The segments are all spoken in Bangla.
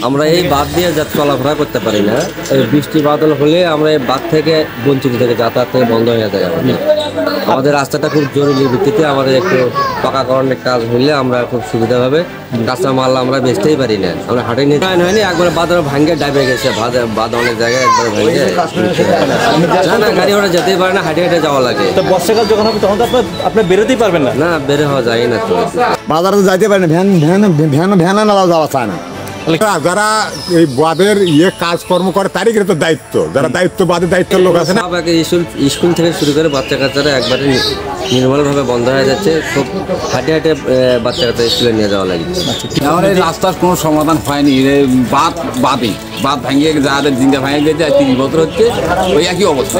আমরা এই বাঁধ দিয়ে চলাফেরা করতে পারি না। বৃষ্টি বাদল হলে আমরা এই বাঁধ থেকে বঞ্চিত থেকে যাতায়াত থেকে বন্ধ হয়ে যায়। আমাদের রাস্তাটা খুব জরুরি ভিত্তিতে আমাদের একটু পাকাকরণের কাজ হইলে আমরা খুব সুবিধা হবে। কাঁচা মাল আমরা বেচতেই পারি না, আমরা হাটে নিয়ে হয়নি। একবার বাঁধ ভাঙ্গে ডাইবে গেছে, বাঁধ অনেক জায়গায় একবার ভেঙে না গাড়ি ওরা যেতেই পারে না, হাটে হাটে যাওয়া লাগে। তো বর্ষাকাল যখন হবে তখন তো আপনার বেরোতেই পারবেন না। না, বের হওয়া যায় না, তো বাজারে যাইতে পারে না, ভ্যান নাও যাওয়া চায় না। যারা এই বাঁধের কাজকর্ম করে তারই কিন্তু দায়িত্ব, যারা দায়িত্ব বাঁধের দায়িত্বের লোক আছে না। স্কুল থেকে শুরু করে বাচ্চা কাচ্চারা একবারে নির্মলভাবে বন্ধ হয়ে যাচ্ছে। খুব হাঁটে হাঁটে বাচ্চা কাচ্চা স্কুলে নিয়ে যাওয়া লাগে। আমার এই রাস্তার কোনো সমাধান হয়নি। বাঁধ ভাঙিয়ে যাদের জিঙ্গা ভাঙিয়ে গেছে 30 বছর হচ্ছে, ওই একই অবস্থা।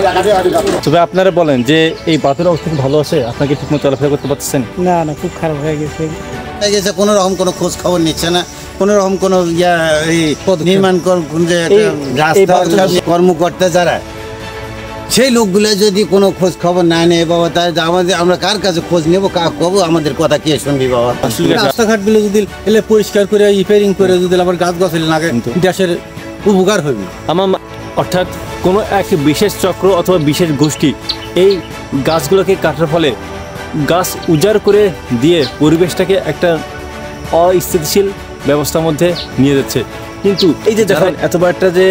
তবে আপনারা বলেন যে এই বাঁধের অবস্থা ভালো আছে, আপনাকে ঠিকমতো চলাফেরা করতে পারছেন? না, খুব খারাপ হয়ে গেছে। কোনো রকম কোনো খোঁজ খবর নিচ্ছে না, কোনো রকম কোনো নির্মাণ কর্মকর্তা যারা সেই লোকগুলো যদি কোনো খোঁজ খবর না নেয় বাবা, তাই আমরা কার কাছে খোঁজ নেবো, কাক কবো, আমাদের কথা কে শুনবি বাবা? রাস্তাঘাটগুলো যদি এলে পরিষ্কার করে রিপেয়ারিং করে যদি আবার গাছ গাছালি লাগে, দেশের উপকার হবে। অর্থাৎ কোনো এক বিশেষ চক্র অথবা বিশেষ গোষ্ঠী এই গাছগুলোকে কাটার ফলে গাছ উজাড় করে দিয়ে পরিবেশটাকে একটা অস্থিতিশীল ব্যবস্থার মধ্যে নিয়ে যাচ্ছে। কিন্তু এই যে দেখেন এত বড় একটা যে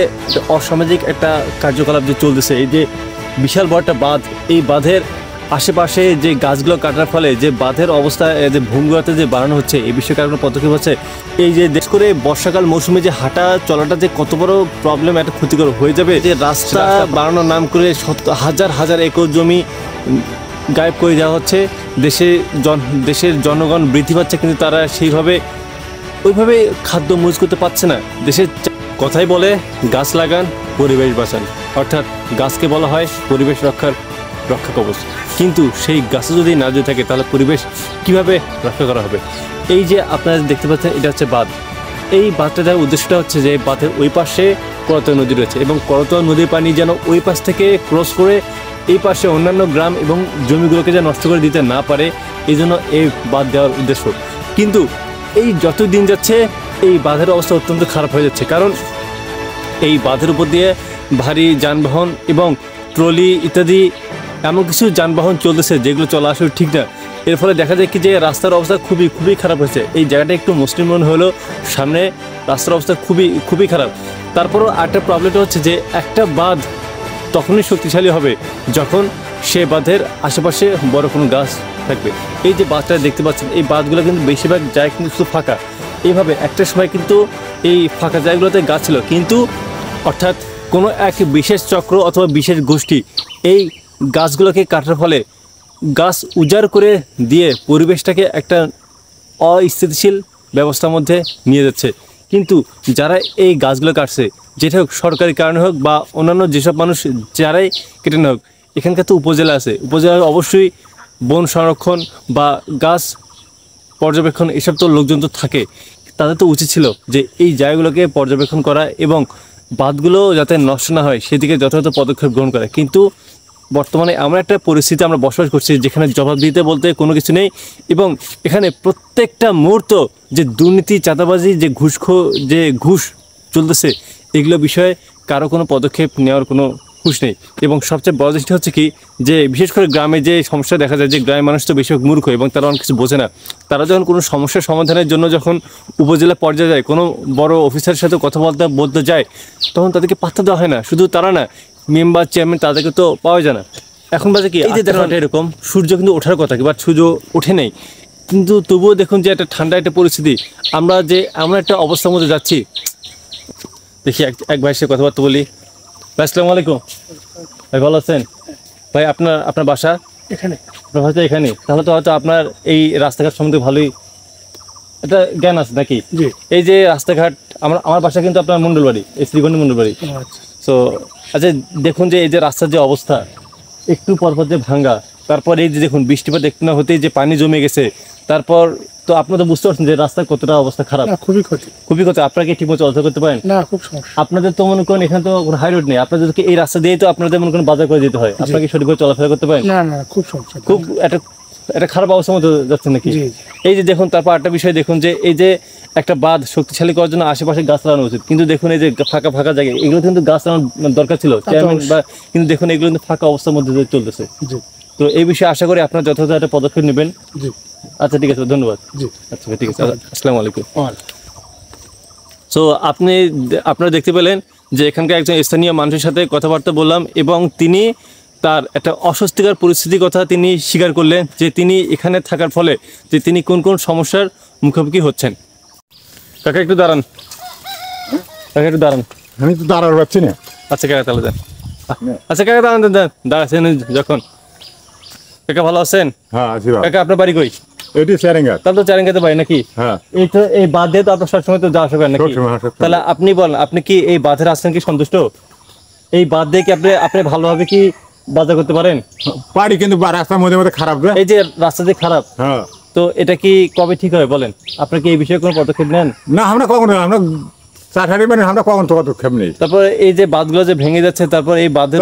অসামাজিক একটা কার্যকলাপ যে চলতেছে, এই যে বিশাল বড় একটা বাঁধ, এই বাঁধের আশেপাশে যে গাছগুলো কাটার ফলে যে বাঁধের অবস্থা যে ভঙ্গুরাতে যে বাড়ানো হচ্ছে, এই বিষয়ে কারণ পদক্ষেপ হচ্ছে। এই যে দেশ করে বর্ষাকাল মৌসুমে যে হাঁটা চলাটা যে কত বড় প্রবলেম, একটা ক্ষতিকর হয়ে যাবে। যে রাস্তা বাড়ানোর নাম করে হাজার হাজার একর জমি গায়েব করে দেওয়া হচ্ছে। দেশের জনগণ বৃদ্ধি পাচ্ছে, কিন্তু তারা ওইভাবে খাদ্য মজুত করতে পারছে না। দেশের কথাই বলে গাছ লাগান, পরিবেশ বাঁচান। অর্থাৎ গাছকে বলা হয় পরিবেশ রক্ষা কবচ। কিন্তু সেই গাছে যদি না যদি থাকে তাহলে পরিবেশ কিভাবে রক্ষা করা হবে? এই যে আপনারা দেখতে পাচ্ছেন, এটা হচ্ছে বাঁধ। এই বাঁধটা দেওয়ার উদ্দেশ্যটা হচ্ছে যে বাঁধের ওই পাশে করতোয়া নদী রয়েছে এবং করতোয়া নদীর পানি যেন ওই পাশ থেকে ক্রস করে এই পাশে অন্যান্য গ্রাম এবং জমিগুলোকে যেন নষ্ট করে দিতে না পারে, এই জন্য এই বাঁধ দেওয়ার উদ্দেশ্য। কিন্তু এই যত দিন যাচ্ছে এই বাঁধের অবস্থা অত্যন্ত খারাপ হয়ে যাচ্ছে। কারণ এই বাঁধের উপর দিয়ে ভারী যানবাহন এবং ট্রলি ইত্যাদি এমন কিছু যানবাহন চলতেছে যেগুলো চলা আসলে ঠিক না। এর ফলে দেখা যায় কি যে রাস্তার অবস্থা খুবই খারাপ হয়েছে। এই জায়গাটা একটু মুসলিম মনে হলেও সামনে রাস্তার অবস্থা খুবই খারাপ। তারপরও আরেকটা প্রবলেমটা হচ্ছে যে একটা বাঁধ তখনই শক্তিশালী হবে যখন সে বাঁধের আশেপাশে বড় কোনো গাছ থাকবে। এই যে বাঁধটা দেখতে পাচ্ছেন, এই বাঁধগুলো কিন্তু বেশিরভাগ জায়গা কিন্তু শুধু ফাঁকা। এইভাবে একটা সময় কিন্তু এই ফাঁকা জায়গাগুলোতে গাছ ছিল, কিন্তু অর্থাৎ কোনো এক বিশেষ চক্র অথবা বিশেষ গোষ্ঠী এই গাছগুলোকে কাটার ফলে গাছ উজাড় করে দিয়ে পরিবেশটাকে একটা অস্থিতিশীল ব্যবস্থার মধ্যে নিয়ে যাচ্ছে। কিন্তু যারা এই গাছগুলো কাটছে, যেটা হোক সরকারি কারণে হোক বা অন্যান্য যেসব মানুষ যারাই কেটে না হোক, এখানকার তো উপজেলা আছে, উপজেলার অবশ্যই বন সংরক্ষণ বা গাছ পর্যবেক্ষণ এসব তো লোকজন তো থাকে। তাদের তো উচিত ছিল যে এই জায়গাগুলোকে পর্যবেক্ষণ করা এবং বাঁধগুলো যাতে নষ্ট না হয় সেদিকে যথাযথ পদক্ষেপ গ্রহণ করা। কিন্তু বর্তমানে এমন একটা পরিস্থিতি আমরা বসবাস করছি যেখানে জবাবদিহিতে বলতে কোনো কিছু নেই এবং এখানে প্রত্যেকটা মুহূর্ত যে দুর্নীতি, চাঁদাবাজি, যে ঘুষ চলতেছে, এগুলো বিষয়ে কারো কোনো পদক্ষেপ নেওয়ার কোনো হুঁশ নেই। এবং সবচেয়ে বড় জিনিসটা হচ্ছে কি যে বিশেষ করে গ্রামে যে সমস্যা দেখা যায় যে গ্রামের মানুষ তো বেশিরভাগ মূর্খ এবং তারা অনেক কিছু বোঝে না। তারা যখন কোনো সমস্যার সমাধানের জন্য যখন উপজেলা পর্যায়ে যায়, কোনো বড় অফিসারের সাথে কথা বলতে যায়, তখন তাদেরকে পাত্তা দেওয়া হয় না। শুধু তারা না, মেম্বার চেয়ারম্যান তাদেরকে তো পাওয়া যায় না। এখন বাজে কি, এই যে দেখুন এরকম সূর্য কিন্তু ওঠার কথা, বাট সূর্য ওঠে নেই। কিন্তু তবুও দেখুন যে একটা ঠান্ডা একটা পরিস্থিতি, আমরা যে এমন একটা অবস্থার মধ্যে যাচ্ছি। দেখি এক ভাইয়ের সাথে কথাবার্তা বলি। ভাই আসসালামু আলাইকুম। ভাই ভালো আছেন? ভাই আপনার বাসা এখানে? হয়তো এখানে, তাহলে তো হয়তো আপনার এই রাস্তাঘাট সম্বন্ধে ভালোই একটা জ্ঞান আছে নাকি? এই যে রাস্তাঘাট, আমার বাসা কিন্তু আপনার মন্ডলবাড়ি, এই শ্রীগণী মন্ডলবাড়ি। সো আচ্ছা দেখুন যে এই যে রাস্তার যে অবস্থা, একটু পরপর যে ভাঙ্গা, তারপর এই যে দেখুন বৃষ্টিপাত একটু না হতেই যে পানি জমে গেছে, তারপর তো আপনারা তো বুঝতে পারছেন যে রাস্তার কতটা অবস্থা খারাপ। খুবই ক্ষতি। আপনারা কি ঠিকমতো চলাচল করতে পারেন? না, খুব সমস্যা। আপনাদের তো মনে করেন এখানে তো কোনো হাই রোড নেই, আপনাদেরকে এই রাস্তা দিয়ে তো আপনাদের মনে করেন বাজার করে যেতে হয়। আপনারা কি সঠিকভাবে চলাফেরা করতে পারেন? না, খুব সমস্যা। খুব একটা খারাপ অবস্থার মধ্যে যাচ্ছে নাকি? এই যে দেখুন, তারপর একটা বিষয় দেখুন যে এই যে একটা বাঁধ শক্তিশালী করার জন্য আশেপাশে গাছ লাগানো উচিত, কিন্তু দেখুন এই যে ফাঁকা ফাঁকা জায়গা, এগুলো কিন্তু গাছ লাগানোর দরকার ছিল চেয়ারম্যান, বা কিন্তু দেখুন এগুলো কিন্তু ফাঁকা অবস্থার মধ্যে দিয়ে চলতেছে। তো এই বিষয়ে আশা করি আপনারা যথাযথ একটা পদক্ষেপ নেবেন। আচ্ছা ঠিক আছে, ধন্যবাদ। আচ্ছা ঠিক আছে, আসসালামু আলাইকুম। সো আপনারা দেখতে পেলেন যে এখানকার একজন স্থানীয় মানুষের সাথে কথাবার্তা বললাম, এবং তিনি তার একটা অস্বস্তিকর পরিস্থিতির কথা তিনি স্বীকার করলেন যে তিনি এখানে থাকার ফলে যে তিনি কোন কোন সমস্যার মুখোমুখি হচ্ছেন। কাকা একটু দাঁড়ান, কাকা একটু দাঁড়ান। আমি তো দাঁড়াতে পারছি না। আচ্ছা কাকা তাহলে দেন। আচ্ছা কাকা দাঁড়ান, দাঁড়াচ্ছেন যখন। কাকা ভালো আছেন? হ্যাঁ আছি। কাকা আপনার বাড়ি কই? এটি স্যারেঙ্গা। তাহলে তো চারেঙ্গাতে বাড়ি নাকি? হ্যাঁ। এই তো এই বাঁধ দিয়ে তো আপনার সবসময় তো যাওয়া আসা করেন নাকি? তাহলে আপনি বলেন, আপনি কি এই বাঁধের আসছেন কি সন্তুষ্ট? এই বাঁধ দিয়ে কি আপনি ভালোভাবে কি বাজার করতে পারেন? পারি, কিন্তু রাস্তার মধ্যে মধ্যে খারাপ। এই যে রাস্তা দিয়ে খারাপ, হ্যাঁ। তো এটা কি কবে ঠিক হবে বলেন? আপনার কি এই বিষয়ে কোনো পদক্ষেপ নেন? না, আমরা আমরা চাষারি মানে আমরা কখন তো পদক্ষেপ নেই। তারপর এই যে বাঁধগুলো যে ভেঙে যাচ্ছে, তারপর এই বাঁধের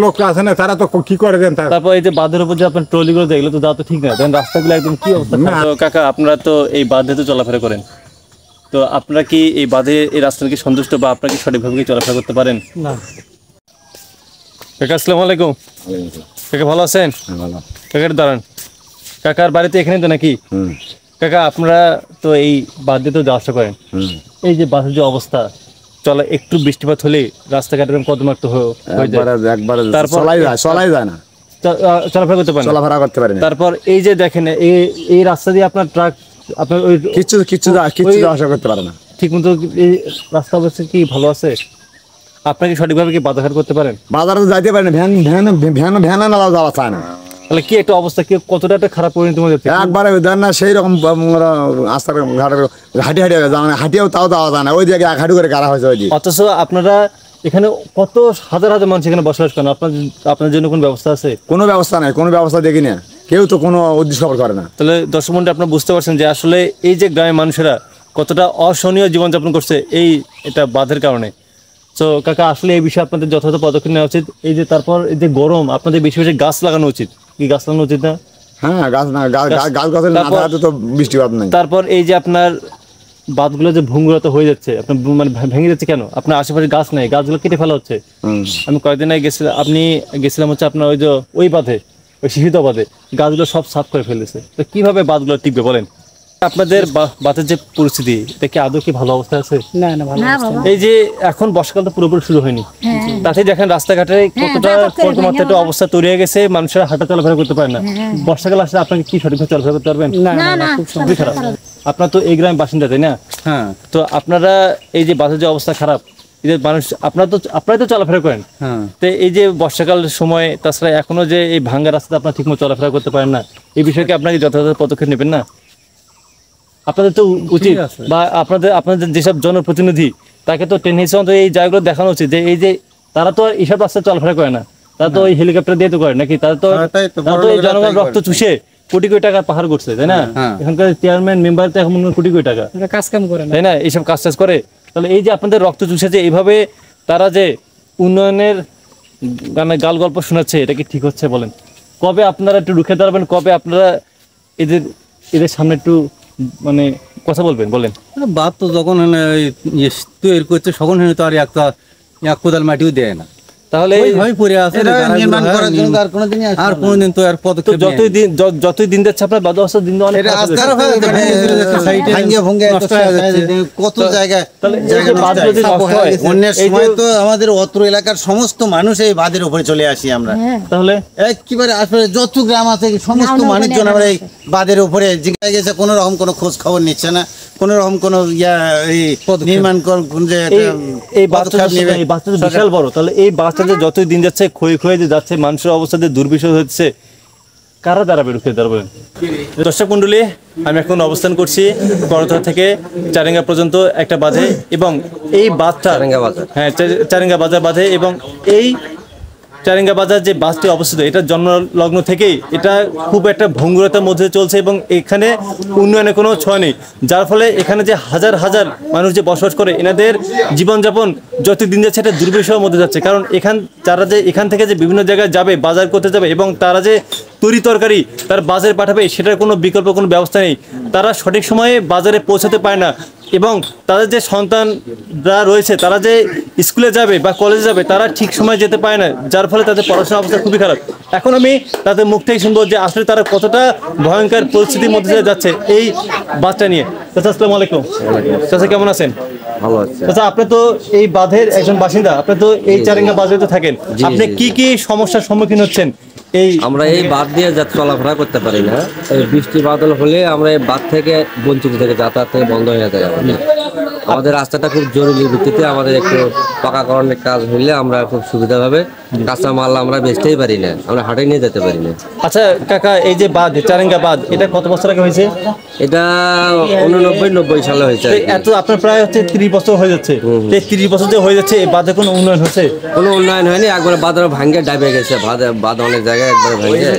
লোক আছে না, তারা তো কি করে দেন। তারপর এই যে বাঁধের উপর যে আপনার ট্রলিগুলো দেখলো তো, যাওয়া তো ঠিক না, দেন রাস্তাগুলো একদম কি অবস্থা। তো কাকা আপনারা তো এই বাঁধে তো চলাফেরা করেন, তো আপনারা কি এই বাঁধে এই রাস্তার কি সন্তুষ্ট, বা আপনারা কি সঠিকভাবে কি চলাফেরা করতে পারেন? না। কাকা আসসালামু আলাইকুম। কাকা ভালো আছেন? কাকা একটু দাঁড়ান। কাকার বাড়িতে এখানে তো নাকি? কাকা আপনারা তো এই বাঁধ দিয়ে তো যাওয়া আসা করেন, এই যে বাসের যে অবস্থা, চলা একটু বৃষ্টিপাত হলে রাস্তাঘাট কদমাক্ত হয়ে যায়, তারপর চলাই যায় না, চলাফেরা করতে পারেন, চলাফেরা করতে পারি না। তারপর এই যে দেখেন এই রাস্তা দিয়ে আপনার ট্রাক আপনার ওই কিচ্ছু যাওয়া আসা করতে পারে না। ঠিক মতো এই রাস্তা অবস্থা কি ভালো আছে? আপনাকে সঠিকভাবে কি বাজারঘাট করতে পারেন? বাজারে তো যাইতে পারে না, ভ্যান নালাও যাওয়া চায় না। তাহলে কি একটা অবস্থা, কি কতটা একটা খারাপ পরিণতি মধ্যে একবারে দেন না, সেই রকম রাস্তার ঘাটে হাঁটিয়েও তাও যাওয়া যায় না। ওই দিকে এক হাঁটু করে গাড়া হয়েছে ওই দিকে। অথচ আপনারা এখানে কত হাজার হাজার মানুষ এখানে বসবাস করেন, আপনার জন্য কোনো ব্যবস্থা আছে? কোনো ব্যবস্থা নাই, কোনো ব্যবস্থা দেখি না, কেউ তো কোনো উদ্দেশ্য করে না। তাহলে দর্শক মণ্ডলী আপনারা বুঝতে পারছেন যে আসলে এই যে গ্রামের মানুষেরা কতটা অসহনীয় জীবনযাপন করছে এটা বাঁধের কারণে। তো কাকা আসলে এই বিষয়ে আপনাদের যথাযথ পদক্ষেপ নেওয়া উচিত। এই যে তারপর এই যে গরম, আপনাদের বেশি বেশি গাছ লাগানো উচিত। কি গাছ লাগানো উচিত না? হ্যাঁ, গাছ না, গাছের না থাকলে তো বৃষ্টিপাত নাই। তারপর এই যে আপনার বাঁধগুলো যে ভঙ্গুরত হয়ে যাচ্ছে, আপনার মানে ভেঙে যাচ্ছে কেন? আপনার আশেপাশে গাছ নেই, গাছগুলো কেটে ফেলা হচ্ছে। আমি কয়েকদিন আগে গেছিলাম হচ্ছে আপনার ওই বাঁধে, ওই শিশিত বাঁধে গাছগুলো সব সাফ করে ফেলেছে। তো কিভাবে বাঁধগুলো টিকবে বলেন? আপনাদের বাঁধের যে পরিস্থিতি, এটা কি আদৌ কি ভালো অবস্থায় আছে? না না, ভালো। এই যে এখন বর্ষাকাল তো পুরোপুরি শুরু হয়নি, তাতে দেখেন রাস্তাঘাটে কতটা কর্মমাত্রা একটা অবস্থা তৈরি হয়ে গেছে, মানুষেরা হাঁটা চলাফেরা করতে পারে না। বর্ষাকাল আসলে আপনাকে কি সঠিকভাবে চলাফেরা করতে পারবেন? না, খুবই খারাপ। আপনার তো এই গ্রামের বাসিন্দা তাই না? হ্যাঁ। তো আপনারা এই যে বাসের যে অবস্থা খারাপ, এই যে মানুষ আপনারাই তো চলাফেরা করেন, তো এই যে বর্ষাকাল সময়, তাছাড়া এখনো যে এই ভাঙ্গা রাস্তাতে আপনারা ঠিকমতো চলাফেরা করতে পারেন না, এই বিষয়কে আপনাকে যথাযথ পদক্ষেপ নেবেন না? আপনাদের তো উচিত, বা আপনাদের যেসব জনপ্রতিনিধি তাকে তো টেনে এই জায়গাগুলো দেখানো উচিত যে এই যে তারা তো এইসব রাস্তায় চলাফেরা করে না, তারা তো ওই হেলিকপ্টার দিয়ে তো করে নাকি, তারা তো এই জনগণ রক্ত চুষে কোটি কোটি টাকা পাহাড় করছে তাই না? এখানকার চেয়ারম্যান মেম্বার তো এখন কোটি কোটি টাকা কাজ কাম করে তাই না, এইসব কাজ টাজ করে। তাহলে এই যে আপনাদের রক্ত চুষেছে, এইভাবে তারা যে উন্নয়নের গাল গল্প শোনাচ্ছে, এটা কি ঠিক হচ্ছে বলেন? কবে আপনারা একটু রুখে দাঁড়াবেন? কবে আপনারা এদের সামনে একটু মানে কথা বলবেন বলেন? বাদ তো যখন তৈরি করছে তখন তো আর এক কোদাল মাটিও দেয় না, তাহলে নির্মাণ করার জন্য আর কোনোদিন তো আর পদক্ষেপ যতই দিন যাচ্ছে আপনার বাদ অবস্থা দিন কত জায়গায় বন্যার সময় তো আমাদের অত্র এলাকার সমস্ত মানুষ এই বাঁধের উপরে চলে আসি আমরা। তাহলে একেবারে আসলে যত গ্রাম আছে সমস্ত মানুষজন আমরা এই বাঁধের উপরে জিজ্ঞাসা গেছে, কোনো রকম কোনো খোঁজ খবর নিচ্ছে না, কোন রকম কোনো নির্মাণ বিশাল বড়। তাহলে এই বাচ্চাদের যতই দিন যাচ্ছে ক্ষয়ে যাচ্ছে, মানুষের অবস্থাতে দুর্বিষহ হচ্ছে, কারা দাঁড়াবে রুখে দাঁড়াবেন? দর্শক মন্ডলী, আমি এখন অবস্থান করছি করতোয়া থেকে চারেঙ্গা পর্যন্ত একটা বাঁধে, এবং এই বাঁধটা চারেঙ্গা বাজার বাঁধে, এবং এই চারেঙ্গা বাজার যে বাসটি অবস্থিত, এটা জন্মলগ্ন থেকেই এটা খুব একটা ভঙ্গুরতার মধ্যে চলছে, এবং এখানে উন্নয়নের কোনো ছোঁয়া নেই, যার ফলে এখানে যে হাজার হাজার মানুষ যে বসবাস করে, এনাদের জীবনযাপন যত দিন যাচ্ছে এটা দুর্বিষহের মধ্যে যাচ্ছে। কারণ তারা যে এখান থেকে যে বিভিন্ন জায়গায় যাবে, বাজার করতে যাবে, এবং তারা যে তরি তরকারি তার বাজারে পাঠাবে, সেটার কোনো বিকল্প কোনো ব্যবস্থা নেই। তারা সঠিক সময়ে বাজারে পৌঁছাতে পারে না, এবং তাদের যে সন্তানরা রয়েছে তারা যে স্কুলে যাবে বা কলেজে যাবে তারা ঠিক সময় যেতে পারে না, যার ফলে তাদের পড়াশোনার অবস্থা খুবই খারাপ। এখন আমি তাদের মুখ থেকে শুনবো যে আসলে তারা কতটা ভয়ঙ্কর পরিস্থিতির মধ্যে দিয়ে যাচ্ছে এই বাচ্চা নিয়ে। চাচা আসসালামু আলাইকুম। চাচা কেমন আছেন? ভালো আছে। আচ্ছা, আপনি তো এই বাঁধের একজন বাসিন্দা, আপনি তো এই চারেঙ্গা বাঁধে তো থাকেন, আপনি কি সমস্যার সম্মুখীন হচ্ছেন? আমরা এই বাঁধ দিয়ে চলাফেরা করতে পারি না। এই বৃষ্টি বাদল হলে আমরা এই বাঁধ থেকে বঞ্চিত থেকে যাতায়াত থেকে বন্ধ হয়ে যায়। আমাদের রাস্তাটা খুব জরুরি ভিত্তিতে আমাদের একটু পাকাকরণের কাজ হইলে আমরা খুব সুবিধা হবে কাঁচা মাল আমরা বেচতেই পারি না, আমরা হাটে নিয়ে যেতে পারি না। আচ্ছা কাকা, এই যে বাঁধ চারেঙ্গা বাঁধ এটা কত বছর আগে হয়েছে? এটা 89-90 সালে হয়েছে। এত আপনার প্রায় হচ্ছে 30 বছর হয়ে যাচ্ছে। 30 বছর যে হয়ে যাচ্ছে এই বাঁধে কোনো উন্নয়ন হচ্ছে? কোনো উন্নয়ন হয়নি, একবার বাঁধ ভাঙ্গে ডাইবে গেছে। বাঁধ অনেক জায়গায় একবার ভাঙ্গে।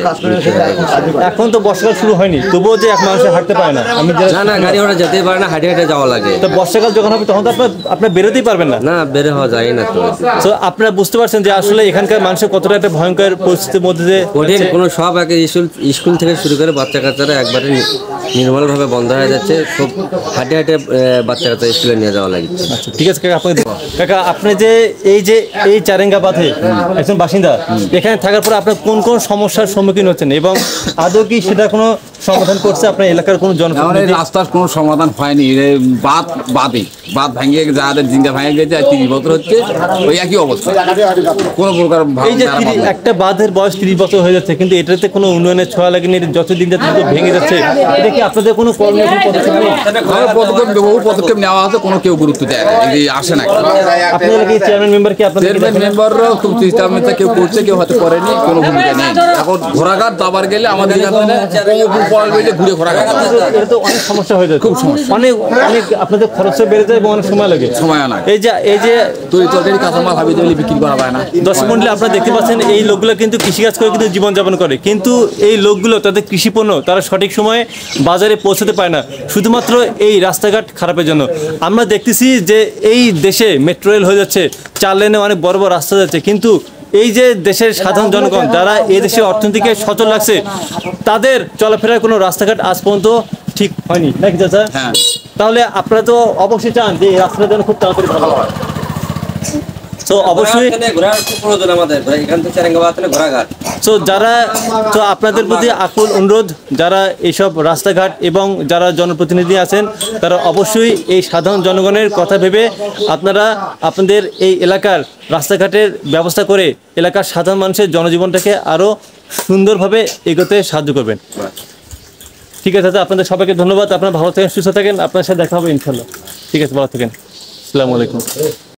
এখন তো বর্ষাকাল শুরু হয়নি, তবুও যে এক মানুষে হাঁটতে পারে না। আমি না গাড়ি ঘোড়া যেতেই পারে না, হাঁটে হাঁটে যাওয়া লাগে। তো বর্ষাকাল যখন হবে তখন তো আপনার বেরোতেই পারবেন না। না, বের হওয়া যায় না। তো আপনারা বুঝতে পারছেন যে আসলে এখানকার মানুষের কতটা একটা ভয়ঙ্কর পরিস্থিতির মধ্যে দিয়ে কঠিন। কোনো সব একে স্কুল থেকে শুরু করে বাচ্চা কাচ্চারা একবারে নির্মলভাবে বন্ধ হয়ে যাচ্ছে। খুব হাঁটে হাঁটে বাচ্চা কাচ্চা স্কুলে নিয়ে যাওয়া লাগে। আচ্ছা ঠিক আছে কাকা, আপনি যে এই চারেঙ্গা বাঁধে একজন বাসিন্দা, এখানে থাকার পর আপনার কোন কোন সমস্যার সম্মুখীন হচ্ছেন এবং আদৌ কি সেটা কোনো সমাধান করছে আপনার এলাকার কোনো জনপ্রতিনিধি? রাস্তার কোনো সমাধান হয়নি। বাঁধ ভেঙে যাদের জিঙ্গা ভেঙে গেছে 30 বছর হচ্ছে, ওই একই অবস্থা। কোনো প্রকার এই যে একটা বাঁধের বয়স 30 বছর হয়ে যাচ্ছে, কিন্তু এটাতে কোনো উন্নয়নের ছোঁয়া লাগেনি, যত দিন যাচ্ছে ভেঙে যাচ্ছে। এটা কি আপনাদের কোনো করণীয় পদক্ষেপ নেই? বহু পদক্ষেপ নেওয়া আছে, কোনো কেউ গুরুত্ব দেয় না, আসে না। আপনাদের কি চেয়ারম্যান মেম্বার কি আপনাদের মেম্বাররাও খুব চেষ্টা কেউ করছে, কেউ হয়তো করেনি, কোনো ভূমিকা নেই। এখন ঘোড়াঘাট যাবার গেলে আমাদের ঘুরে ঘোড়াঘাট এটা তো অনেক সমস্যা হয়ে যায়, খুব সমস্যা, অনেক আপনাদের খরচ বেড়ে যায় এবং অনেক সময় লাগে। এই যে তরকারি কাঁচামাল হাবি দিলে বিক্রি করা হয় না। দর্শক মণ্ডলী, আপনারা দেখতে পাচ্ছেন এই লোকগুলো কিন্তু কৃষিকাজ করে কিন্তু জীবনযাপন করে, কিন্তু এই লোকগুলো তাদের কৃষিপণ্য তারা সঠিক সময়ে বাজারে পৌঁছাতে পারে না, শুধুমাত্র এই রাস্তাঘাট খারাপের জন্য। আমরা দেখতেছি যে এই দেশে মেট্রো রেল হয়ে যাচ্ছে, 4 লেনে অনেক বড় বড় রাস্তা যাচ্ছে, কিন্তু এই যে দেশের সাধারণ জনগণ যারা এই দেশের অর্থনীতিকে সচল লাগছে, তাদের চলাফেরার কোনো রাস্তাঘাট আজ পর্যন্ত ঠিক হয়নি, নাকি চাচা? হ্যাঁ। তাহলে আপনারা তো অবশ্যই চান যে এই রাস্তাটা যেন খুব তাড়াতাড়ি ভালো হয়। তো অবশ্যই আপনাদের প্রতি আকুল অনুরোধ, যারা এইসব রাস্তাঘাট এবং যারা জনপ্রতিনিধি আছেন তারা অবশ্যই এই সাধারণ জনগণের কথা ভেবে আপনারা আপনাদের এই এলাকার রাস্তাঘাটের ব্যবস্থা করে এলাকার সাধারণ মানুষের জনজীবনটাকে আরও সুন্দরভাবে এগোতে সাহায্য করবেন। ঠিক আছে দাদা, আপনাদের সবাইকে ধন্যবাদ। আপনারা ভালো থাকেন, সুস্থ থাকেন, আপনার সাথে দেখা হবে ইনশাল্লাহ। ঠিক আছে, ভালো থাকেন। আসসালামু আলাইকুম।